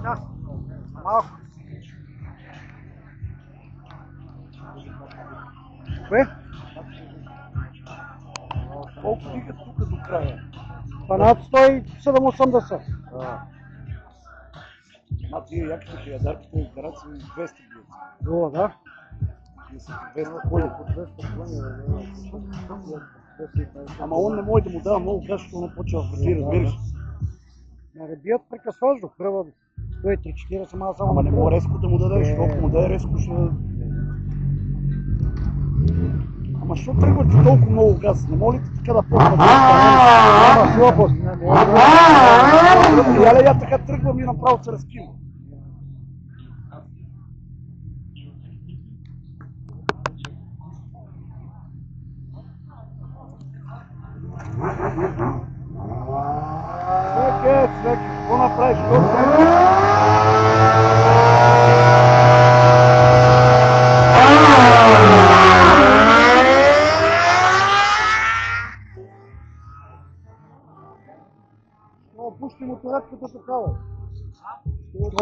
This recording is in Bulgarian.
Да, малко. Кое? Колко дигат тук до края? Над 170. Тия яките при ядарките изгарат са 200 бият. О, да. Мисля, 200 коли. Ама он не може да му дава много газ, защото он почва да върви, разбираш. Не бият прекъсващо. Първа 103-40 мала само. Ама не мога резко да му даде, защото ако му даде резко ще... Ама що тръгвате толкова много газ? Не може ли така да почва да Няма слабост. Я така тръгвам и направо се разкива. Свеке, какво направиш? Пусти моторатката такава.